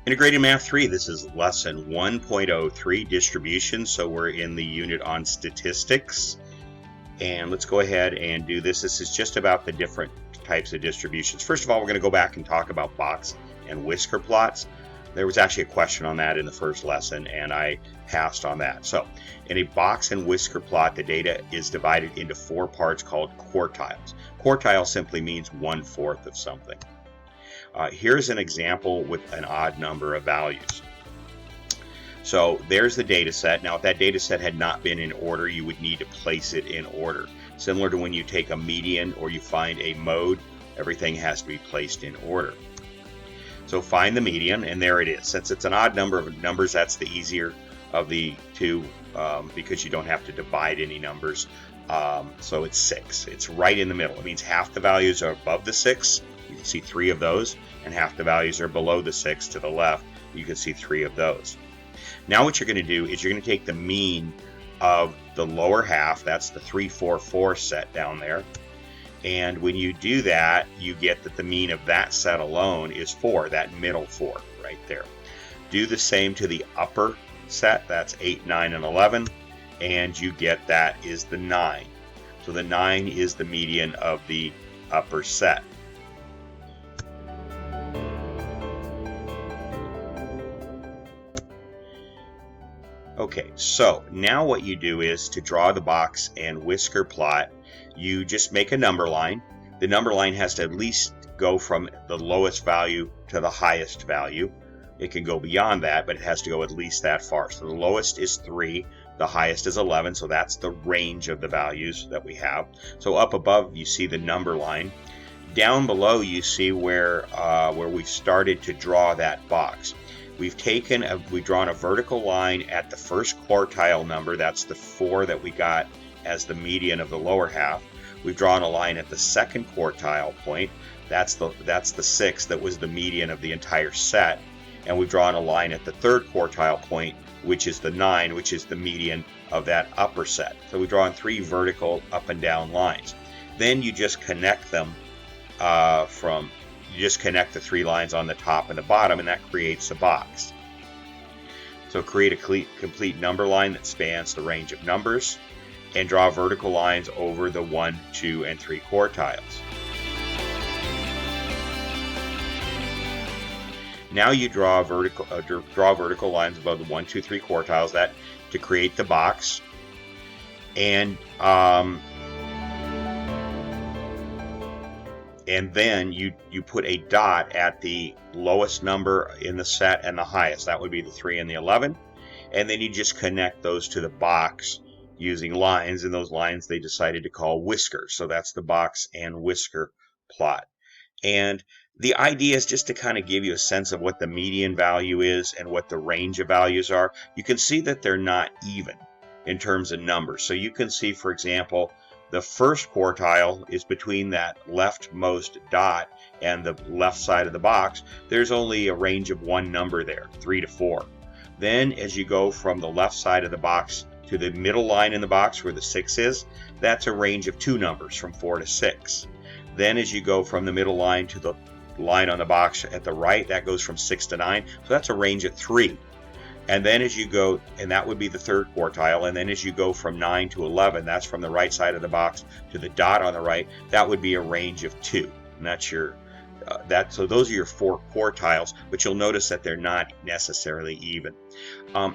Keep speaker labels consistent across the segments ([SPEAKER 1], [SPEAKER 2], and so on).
[SPEAKER 1] Integrated Math 3, this is lesson 1.03, distribution, so we're in the unit on statistics. And let's go ahead and do this. This is just about the different types of distributions. First of all, we're going to go back and talk about box and whisker plots. There was actually a question on that in the first lesson, and I passed on that. So in a box and whisker plot, the data is divided into 4 parts called quartiles. Quartile simply means 1/4 of something. Here's an example with an odd number of values. So there's the data set. Now, if that data set had not been in order, you would need to place it in order. Similar to when you take a median or you find a mode, everything has to be placed in order. So find the median, and there it is. Since it's an odd number of numbers, that's the easier of the two because you don't have to divide any numbers. So it's 6. It's right in the middle. It means half the values are above the 6. You can see 3 of those, and half the values are below the 6 to the left. You can see 3 of those. Now what you're going to do is you're going to take the mean of the lower half, that's the 3, 4, 4 set down there, and when you do that, you get that the mean of that set alone is 4, that middle 4 right there. Do the same to the upper set, that's 8, 9, and 11, and you get that is the 9. So the 9 is the median of the upper set. Okay, so now what you do is to draw the box and whisker plot, you just make a number line. The number line has to at least go from the lowest value to the highest value. It can go beyond that, but it has to go at least that far. So the lowest is 3, the highest is 11, so that's the range of the values that we have. So up above you see the number line. Down below you see where we started to draw that box. We've drawn a vertical line at the first quartile number, that's the 4 that we got as the median of the lower half. We've drawn a line at the second quartile point, that's the 6 that was the median of the entire set. And we've drawn a line at the third quartile point, which is the 9, which is the median of that upper set. So we've drawn 3 vertical up and down lines. Then you just connect them you just connect the 3 lines on the top and the bottom, and that creates a box. So create a complete number line that spans the range of numbers, and draw vertical lines over the 1, 2, and 3 quartiles. Now you draw vertical lines above the 1, 2, 3 quartiles that to create the box, and then you put a dot at the lowest number in the set and the highest. That would be the 3 and the 11. And then you just connect those to the box using lines, and those lines they decided to call whiskers. So that's the box and whisker plot. And the idea is just to kind of give you a sense of what the median value is and what the range of values are. You can see that they're not even in terms of numbers. So you can see, for example, the first quartile is between that leftmost dot and the left side of the box. There's only a range of 1 number there, 3 to 4. Then as you go from the left side of the box to the middle line in the box where the 6 is, that's a range of 2 numbers from 4 to 6. Then as you go from the middle line to the line on the box at the right, that goes from 6 to 9. So that's a range of 3. And then as you go, and that would be the third quartile, and then as you go from 9 to 11, that's from the right side of the box to the dot on the right, that would be a range of 2. And that's your, so those are your 4 quartiles, but you'll notice that they're not necessarily even.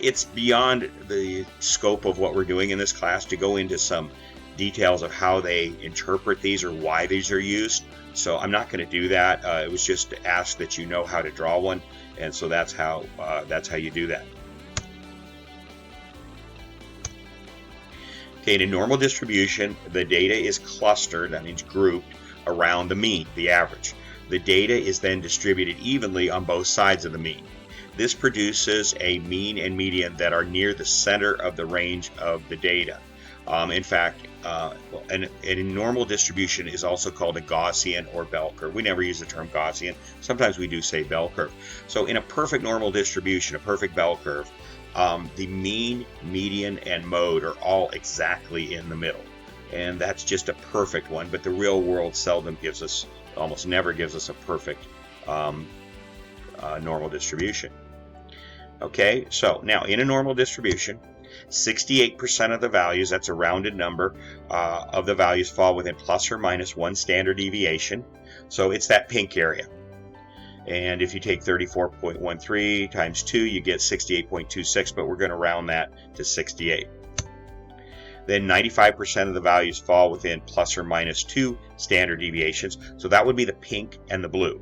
[SPEAKER 1] It's beyond the scope of what we're doing in this class to go into some details of how they interpret these or why these are used. So I'm not going to do that. It was just to ask that you know how to draw one, and so that's how you do that. Okay, in a normal distribution, the data is clustered, that means grouped, around the mean, the average. The data is then distributed evenly on both sides of the mean. This produces a mean and median that are near the center of the range of the data. In fact, a normal distribution is also called a Gaussian or bell curve. We never use the term Gaussian. Sometimes we do say bell curve. So in a perfect normal distribution, a perfect bell curve, the mean, median, and mode are all exactly in the middle. And that's just a perfect one, but the real world almost never gives us a perfect normal distribution. Okay, so now in a normal distribution, 68% of the values, that's a rounded number, of the values fall within plus or minus 1 standard deviation. So it's that pink area. And if you take 34.13 times 2, you get 68.26, but we're going to round that to 68. Then 95% of the values fall within plus or minus 2 standard deviations. So that would be the pink and the blue.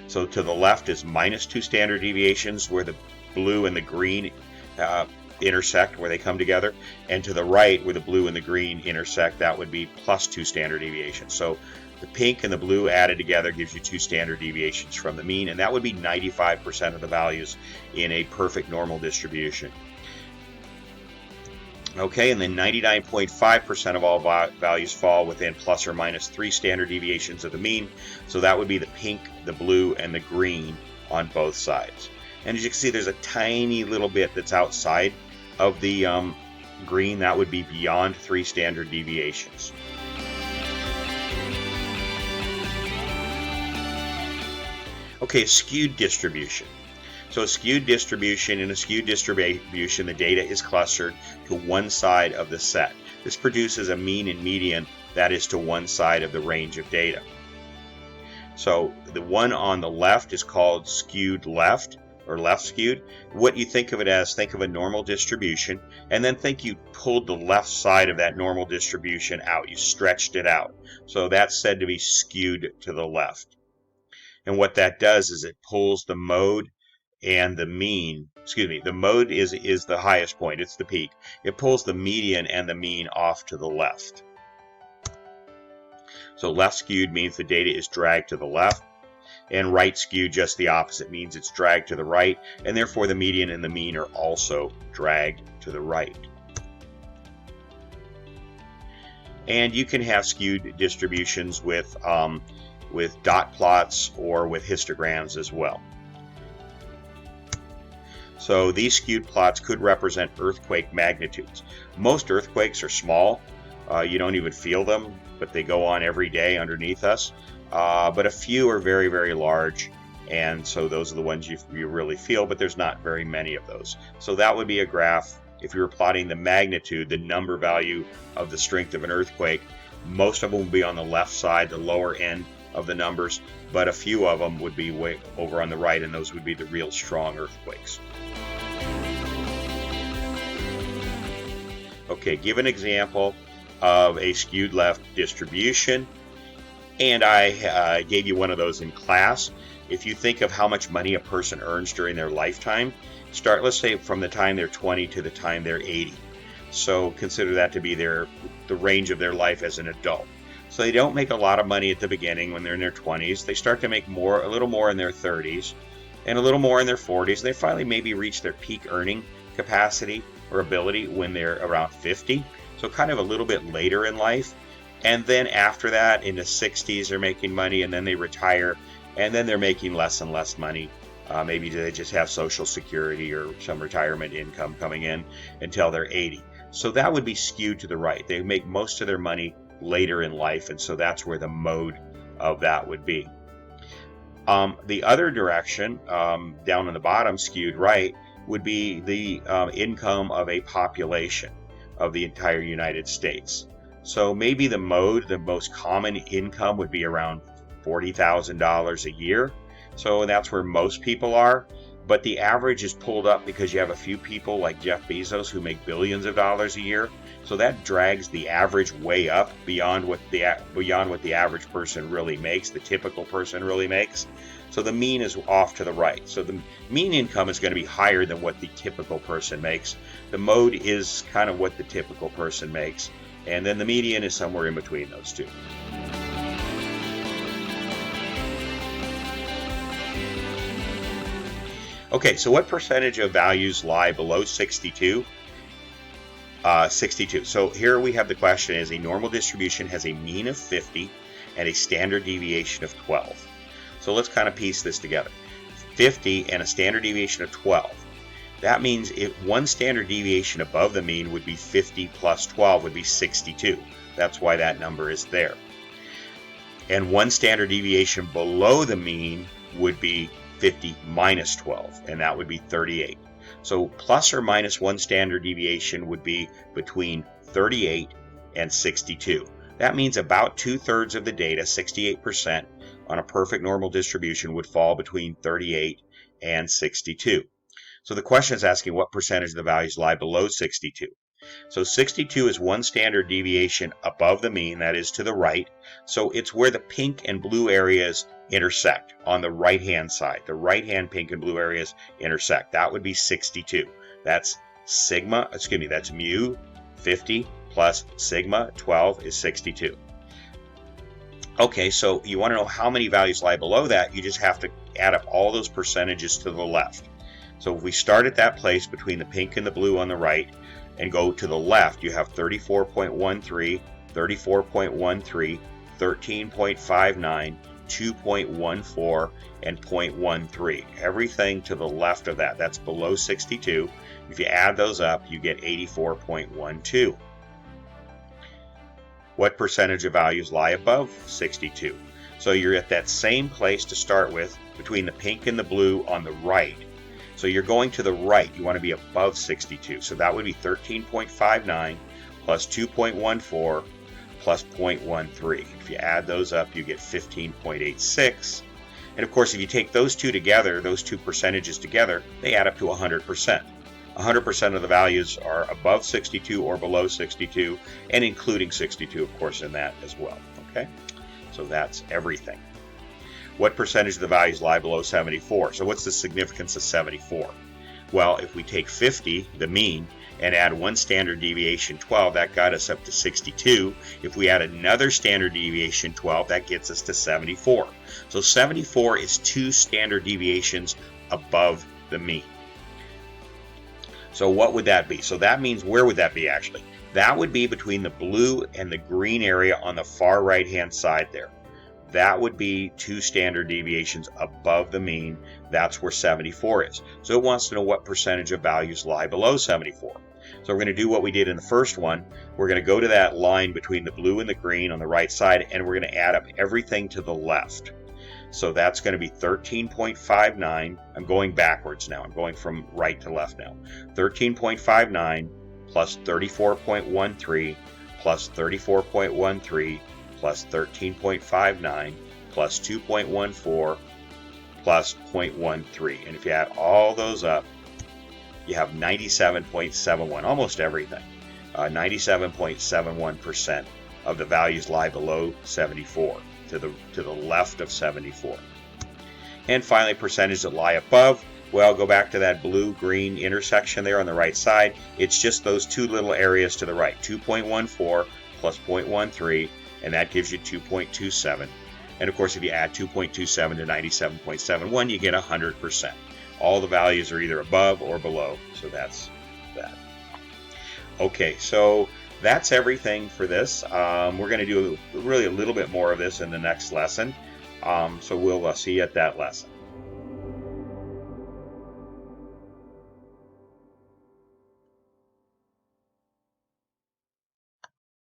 [SPEAKER 1] So to the left is minus 2 standard deviations, where the blue and the green intersect, where they come together. And to the right, where the blue and the green intersect, that would be plus 2 standard deviations. So the pink and the blue added together gives you 2 standard deviations from the mean, and that would be 95% of the values in a perfect normal distribution. Okay, and then 99.5% of all values fall within plus or minus 3 standard deviations of the mean. So that would be the pink, the blue, and the green on both sides. And as you can see, there's a tiny little bit that's outside of the green. That would be beyond 3 standard deviations. Okay, skewed distribution. So a skewed distribution, in a skewed distribution, the data is clustered to one side of the set. This produces a mean and median that is to one side of the range of data. So the one on the left is called skewed left, or left skewed. What you think of it as, think of a normal distribution, and then think you pulled the left side of that normal distribution out. You stretched it out. So that's said to be skewed to the left. And what that does is it pulls the mode and the mean, the mode is the highest point, it's the peak. It pulls the median and the mean off to the left. So left skewed means the data is dragged to the left, and right skewed just the opposite, means it's dragged to the right, and therefore the median and the mean are also dragged to the right. And you can have skewed distributions with dot plots or with histograms as well. So these skewed plots could represent earthquake magnitudes. Most earthquakes are small. You don't even feel them, but they go on every day underneath us. But a few are very, very large, and so those are the ones you really feel, but there's not very many of those. So that would be a graph. If you were plotting the magnitude, the number value of the strength of an earthquake, most of them would be on the left side, the lower end of the numbers, but a few of them would be way over on the right, and those would be the real strong earthquakes. Okay, give an example of a skewed left distribution, and I gave you one of those in class. If you think of how much money a person earns during their lifetime, let's say from the time they're 20 to the time they're 80. So consider that to be the range of their life as an adult. So they don't make a lot of money at the beginning when they're in their 20s. They start to make a little more in their 30s, and a little more in their 40s. They finally maybe reach their peak earning capacity or ability when they're around 50. So kind of a little bit later in life. And then after that, in the 60s, they're making money, and then they retire, and then they're making less and less money. Maybe they just have Social Security or some retirement income coming in until they're 80. So that would be skewed to the right. They make most of their money later in life, and so that's where the mode of that would be. The other direction, down on the bottom, skewed right, would be the income of a population of the entire United States. So maybe the most common income would be around $40,000 a year. So that's where most people are. But the average is pulled up because you have a few people like Jeff Bezos who make billions of dollars a year. So that drags the average way up beyond what the average person really makes, the typical person really makes. So the mean is off to the right. So the mean income is going to be higher than what the typical person makes. The mode is kind of what the typical person makes. And then the median is somewhere in between those two. Okay, so what percentage of values lie below 62? 62. So here we have the question is a normal distribution has a mean of 50 and a standard deviation of 12. So let's kind of piece this together. 50 and a standard deviation of 12. That means one standard deviation above the mean would be 50 plus 12 would be 62. That's why that number is there. And one standard deviation below the mean would be 50 minus 12, and that would be 38. So plus or minus 1 standard deviation would be between 38 and 62. That means about 2/3 of the data, 68%, on a perfect normal distribution would fall between 38 and 62. So the question is asking what percentage of the values lie below 62. So 62 is 1 standard deviation above the mean, that is to the right. So it's where the pink and blue areas intersect on the right-hand side. The right-hand pink and blue areas intersect. That would be 62. That's that's mu 50 plus sigma 12 is 62. Okay, so you want to know how many values lie below that, you just have to add up all those percentages to the left. So if we start at that place between the pink and the blue on the right and go to the left, you have 34.13, 34.13, 13.59, 2.14, and 0.13. Everything to the left of that, that's below 62. If you add those up, you get 84.12. What percentage of values lie above 62? So you're at that same place to start with between the pink and the blue on the right. So you're going to the right. You want to be above 62. So that would be 13.59 plus 2.14 plus 0.13. If you add those up, you get 15.86. And of course, if you take those two together, those two percentages together, they add up to 100%. 100% of the values are above 62 or below 62, and including 62, of course, in that as well. Okay, so that's everything. What percentage of the values lie below 74? So what's the significance of 74? Well, if we take 50, the mean, and add 1 standard deviation 12, that got us up to 62. If we add another standard deviation 12, that gets us to 74. So 74 is 2 standard deviations above the mean. So what would that be? So that means, where would that be actually? That would be between the blue and the green area on the far right hand side there. That would be 2 standard deviations above the mean. That's where 74 is. So it wants to know what percentage of values lie below 74. So we're going to do what we did in the first one. We're going to go to that line between the blue and the green on the right side, and we're going to add up everything to the left. So that's going to be 13.59. I'm going backwards now. I'm going from right to left now. 13.59 plus 34.13 plus 34.13 plus 13.59 plus 2.14 plus 0.13. And if you add all those up, you have 97.71, almost everything. 97.71% of the values lie below 74, to the left of 74. And finally, percentage that lie above, well, go back to that blue-green intersection there on the right side. It's just those 2 little areas to the right, 2.14 plus 0.13, and that gives you 2.27. And of course, if you add 2.27 to 97.71, you get 100%. All the values are either above or below, so that's that. Okay, so that's everything for this. We're going to do really a little bit more of this in the next lesson. So we'll see you at that lesson.